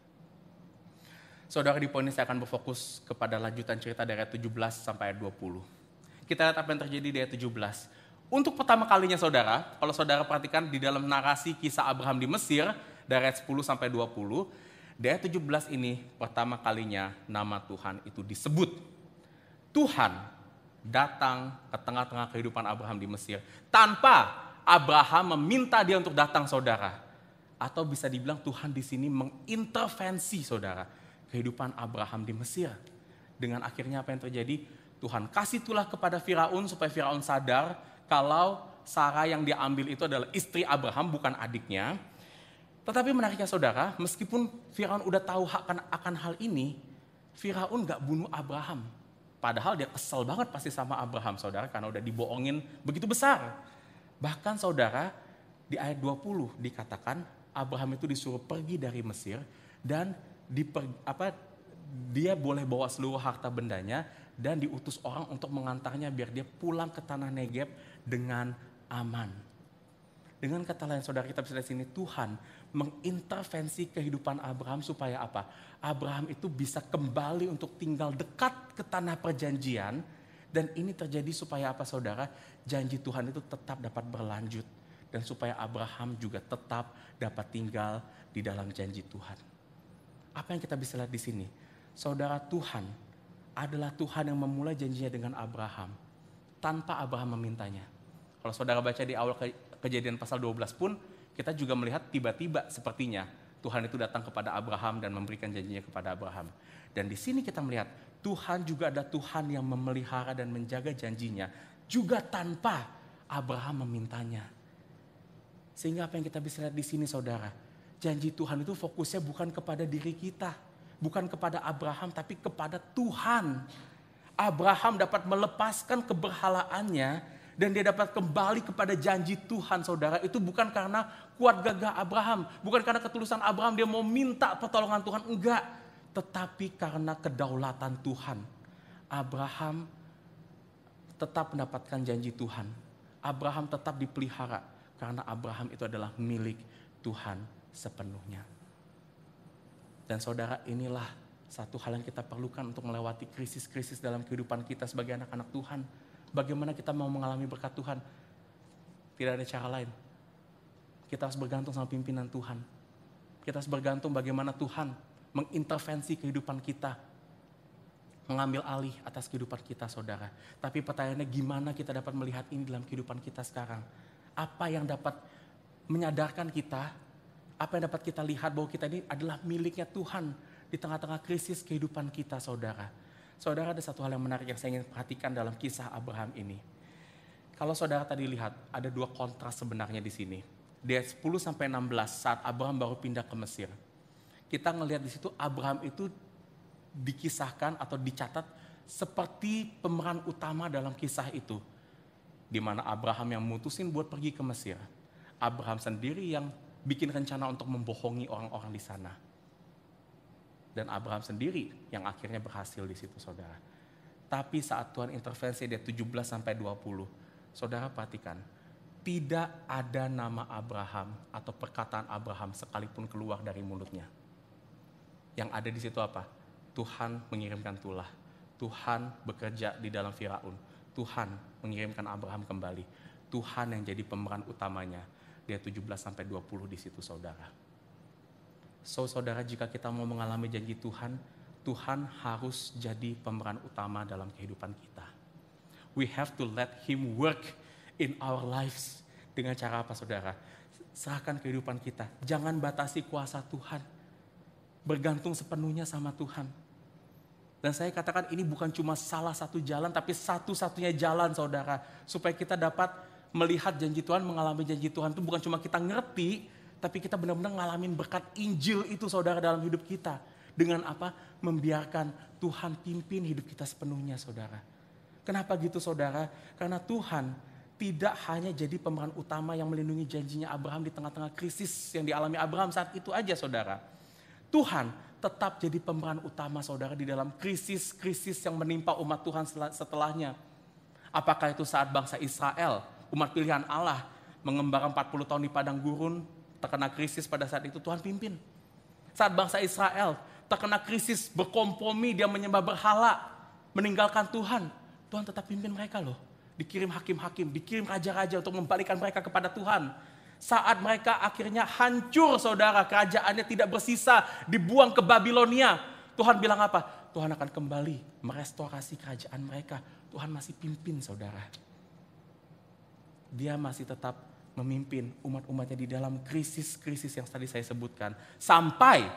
Saudara, di poin ini saya akan berfokus kepada lanjutan cerita dari ayat 17 sampai ayat 20. Kita lihat apa yang terjadi di ayat 17. Untuk pertama kalinya saudara, kalau saudara perhatikan di dalam narasi kisah Abraham di Mesir, dari ayat 10 sampai 20, di ayat 17 ini pertama kalinya nama Tuhan itu disebut. Tuhan datang ke tengah-tengah kehidupan Abraham di Mesir tanpa Abraham meminta dia untuk datang saudara. Atau bisa dibilang Tuhan di sini mengintervensi saudara kehidupan Abraham di Mesir. Dengan akhirnya apa yang terjadi? Tuhan kasih tulah kepada Firaun supaya Firaun sadar kalau Sarah yang dia ambil itu adalah istri Abraham, bukan adiknya. Tetapi menariknya saudara, meskipun Firaun udah tahu akan hal ini, Firaun gak bunuh Abraham. Padahal dia kesel banget pasti sama Abraham saudara, karena udah dibohongin begitu besar. Bahkan saudara, di ayat 20 dikatakan Abraham itu disuruh pergi dari Mesir dan dia boleh bawa seluruh harta bendanya dan diutus orang untuk mengantarnya biar dia pulang ke tanah Negeb dengan aman. Dengan kata lain saudara, kita bisa lihat sini Tuhan mengintervensi kehidupan Abraham supaya apa? Abraham itu bisa kembali untuk tinggal dekat ke tanah perjanjian, dan ini terjadi supaya apa saudara? Janji Tuhan itu tetap dapat berlanjut dan supaya Abraham juga tetap dapat tinggal di dalam janji Tuhan. Apa yang kita bisa lihat di sini? Saudara, Tuhan adalah Tuhan yang memulai janjinya dengan Abraham tanpa Abraham memintanya. Kalau saudara baca di awal Kejadian pasal 12 pun, kita juga melihat tiba-tiba sepertinya Tuhan itu datang kepada Abraham dan memberikan janjinya kepada Abraham. Dan di sini kita melihat Tuhan juga ada Tuhan yang memelihara dan menjaga janjinya juga tanpa Abraham memintanya. Sehingga apa yang kita bisa lihat di sini saudara, janji Tuhan itu fokusnya bukan kepada diri kita, bukan kepada Abraham, tapi kepada Tuhan. Abraham dapat melepaskan keberhalaannya dan dia dapat kembali kepada janji Tuhan saudara. Itu bukan karena kuat gagah Abraham, bukan karena ketulusan Abraham dia mau minta pertolongan Tuhan, enggak. Tetapi karena kedaulatan Tuhan, Abraham tetap mendapatkan janji Tuhan. Abraham tetap dipelihara karena Abraham itu adalah milik Tuhan sepenuhnya. Dan saudara, inilah satu hal yang kita perlukan untuk melewati krisis-krisis dalam kehidupan kita sebagai anak-anak Tuhan. Bagaimana kita mau mengalami berkat Tuhan? Tidak ada cara lain. Kita harus bergantung sama pimpinan Tuhan. Kita harus bergantung bagaimana Tuhan mengintervensi kehidupan kita, mengambil alih atas kehidupan kita saudara. Tapi pertanyaannya, gimana kita dapat melihat ini dalam kehidupan kita sekarang? Apa yang dapat menyadarkan kita, apa yang dapat kita lihat bahwa kita ini adalah miliknya Tuhan di tengah-tengah krisis kehidupan kita saudara. Saudara, ada satu hal yang menarik yang saya ingin perhatikan dalam kisah Abraham ini. Kalau saudara tadi lihat, ada dua kontras sebenarnya di sini. Di ayat 10-16 saat Abraham baru pindah ke Mesir. Kita ngelihat di situ Abraham itu dikisahkan atau dicatat seperti pemeran utama dalam kisah itu. Di mana Abraham yang mutusin buat pergi ke Mesir. Abraham sendiri yang bikin rencana untuk membohongi orang-orang di sana. Dan Abraham sendiri yang akhirnya berhasil di situ saudara. Tapi saat Tuhan intervensi di 17-20, saudara perhatikan, tidak ada nama Abraham atau perkataan Abraham sekalipun keluar dari mulutnya. Yang ada di situ apa? Tuhan mengirimkan tulah. Tuhan bekerja di dalam Firaun. Tuhan mengirimkan Abraham kembali. Tuhan yang jadi pemeran utamanya. Di 17-20 di situ saudara. So saudara, jika kita mau mengalami janji Tuhan, Tuhan harus jadi pemeran utama dalam kehidupan kita. We have to let Him work in our lives. Dengan cara apa saudara? Serahkan kehidupan kita. Jangan batasi kuasa Tuhan. Bergantung sepenuhnya sama Tuhan. Dan saya katakan ini bukan cuma salah satu jalan, tapi satu-satunya jalan saudara. Supaya kita dapat melihat janji Tuhan, mengalami janji Tuhan itu bukan cuma kita ngerti, tapi kita benar-benar ngalamin berkat Injil itu saudara dalam hidup kita. Dengan apa? Membiarkan Tuhan pimpin hidup kita sepenuhnya saudara. Kenapa gitu saudara? Karena Tuhan tidak hanya jadi pemeran utama yang melindungi janjinya Abraham di tengah-tengah krisis yang dialami Abraham saat itu aja saudara. Tuhan tetap jadi pemeran utama saudara di dalam krisis-krisis yang menimpa umat Tuhan setelahnya. Apakah itu saat bangsa Israel, umat pilihan Allah, mengembara 40 tahun di padang gurun, terkena krisis pada saat itu Tuhan pimpin. Saat bangsa Israel terkena krisis, berkompromi, dia menyembah berhala, meninggalkan Tuhan, Tuhan tetap pimpin mereka loh. Dikirim hakim-hakim, dikirim raja-raja untuk membalikkan mereka kepada Tuhan. Saat mereka akhirnya hancur saudara, kerajaannya tidak bersisa, dibuang ke Babilonia. Tuhan bilang apa? Tuhan akan kembali merestorasi kerajaan mereka. Tuhan masih pimpin saudara. Dia masih tetap memimpin umat-umatnya di dalam krisis-krisis yang tadi saya sebutkan. Sampai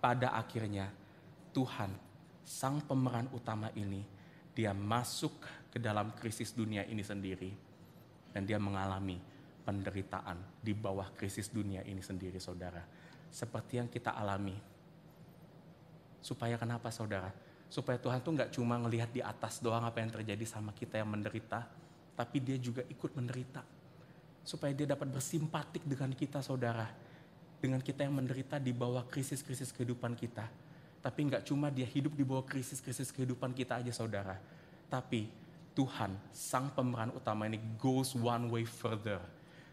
pada akhirnya Tuhan, sang pemeran utama ini, dia masuk ke dalam krisis dunia ini sendiri. Dan dia mengalami penderitaan di bawah krisis dunia ini sendiri saudara. Seperti yang kita alami. Supaya kenapa saudara? Supaya Tuhan tuh gak cuma ngelihat di atas doang apa yang terjadi sama kita yang menderita. Tapi dia juga ikut menderita. Supaya dia dapat bersimpatik dengan kita saudara. Dengan kita yang menderita di bawah krisis-krisis kehidupan kita. Tapi gak cuma dia hidup di bawah krisis-krisis kehidupan kita aja saudara. Tapi Tuhan, sang pemeran utama ini goes one way further.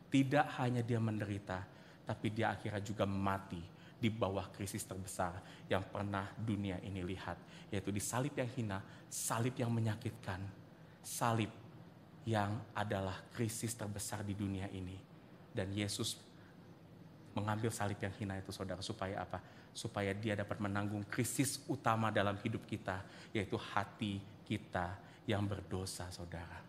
Tidak hanya dia menderita, tapi dia akhirnya juga mati di bawah krisis terbesar yang pernah dunia ini lihat. Yaitu di salib yang hina, salib yang menyakitkan, salib yang adalah krisis terbesar di dunia ini. Dan Yesus mengambil salib yang hina itu saudara, supaya apa? Supaya dia dapat menanggung krisis utama dalam hidup kita, yaitu hati kita yang berdosa saudara.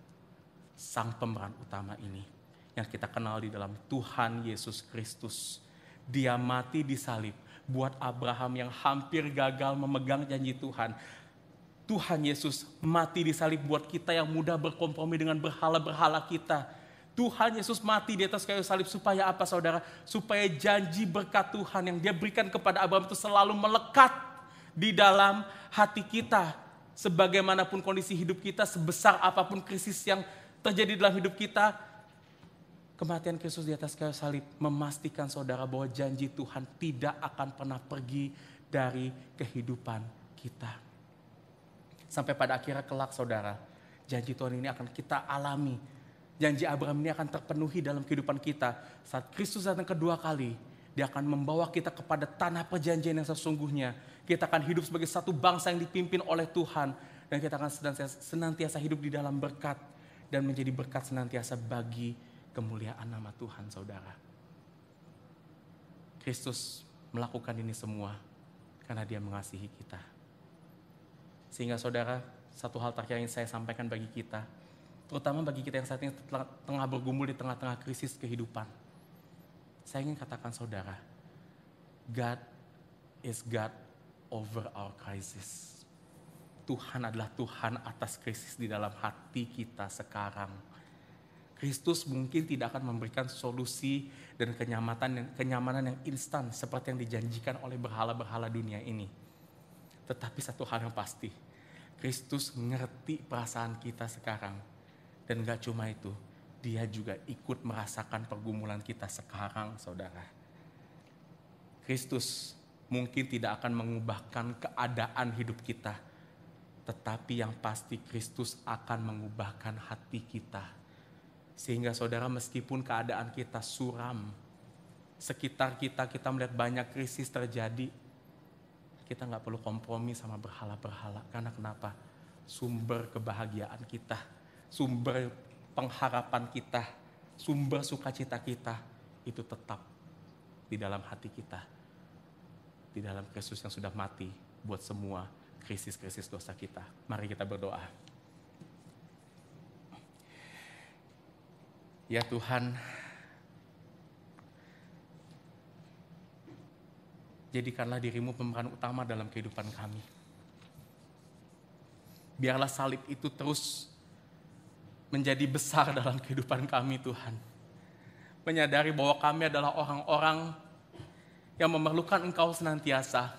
Sang pemeran utama ini yang kita kenal di dalam Tuhan Yesus Kristus. Dia mati di salib buat Abraham yang hampir gagal memegang janji Tuhan. Tuhan Yesus mati di salib buat kita yang mudah berkompromi dengan berhala-berhala kita. Tuhan Yesus mati di atas kayu salib supaya apa saudara? Supaya janji berkat Tuhan yang dia berikan kepada Abraham itu selalu melekat di dalam hati kita. Sebagaimanapun kondisi hidup kita, sebesar apapun krisis yang terjadi dalam hidup kita, kematian Kristus di atas kayu salib memastikan saudara bahwa janji Tuhan tidak akan pernah pergi dari kehidupan kita. Sampai pada akhirnya kelak saudara, janji Tuhan ini akan kita alami. Janji Abraham ini akan terpenuhi dalam kehidupan kita. Saat Kristus datang kedua kali, dia akan membawa kita kepada tanah perjanjian yang sesungguhnya. Kita akan hidup sebagai satu bangsa yang dipimpin oleh Tuhan. Dan kita akan senantiasa hidup di dalam berkat. Dan menjadi berkat senantiasa bagi kemuliaan nama Tuhan saudara. Kristus melakukan ini semua karena dia mengasihi kita. Sehingga saudara, satu hal terakhir yang saya sampaikan bagi kita. Terutama bagi kita yang saat ini tengah bergumul di tengah-tengah krisis kehidupan. Saya ingin katakan saudara, God is God over our crisis. Tuhan adalah Tuhan atas krisis di dalam hati kita sekarang. Kristus mungkin tidak akan memberikan solusi dan kenyamanan yang instan seperti yang dijanjikan oleh berhala-berhala dunia ini. Tetapi satu hal yang pasti, Kristus ngerti perasaan kita sekarang. Dan gak cuma itu, dia juga ikut merasakan pergumulan kita sekarang saudara. Kristus mungkin tidak akan mengubahkan keadaan hidup kita. Tetapi yang pasti Kristus akan mengubahkan hati kita. Sehingga saudara meskipun keadaan kita suram, sekitar kita melihat banyak krisis terjadi, kita gak perlu kompromi sama berhala-berhala. Karena kenapa? Sumber kebahagiaan kita, sumber pengharapan kita, sumber sukacita kita, itu tetap di dalam hati kita. Di dalam Kristus yang sudah mati buat semua krisis-krisis dosa kita. Mari kita berdoa. Ya Tuhan, jadikanlah dirimu pemeran utama dalam kehidupan kami. Biarlah salib itu terus menjadi besar dalam kehidupan kami Tuhan. Menyadari bahwa kami adalah orang-orang yang memerlukan Engkau senantiasa.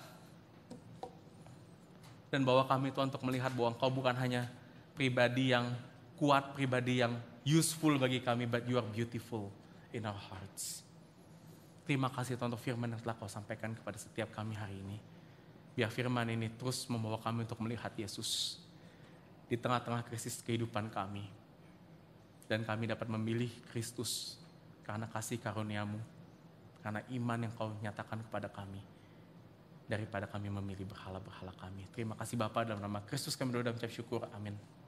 Dan bahwa kami Tuhan untuk melihat bahwa Engkau bukan hanya pribadi yang kuat, pribadi yang useful bagi kami, but you are beautiful in our hearts. Terima kasih Tuhan untuk firman yang telah kau sampaikan kepada setiap kami hari ini. Biar firman ini terus membawa kami untuk melihat Yesus di tengah-tengah krisis kehidupan kami. Dan kami dapat memilih Kristus karena kasih karunia-Mu, karena iman yang kau nyatakan kepada kami, daripada kami memilih berhala-berhala kami. Terima kasih Bapa, dalam nama Kristus kami berdoa dan mengucap syukur. Amin.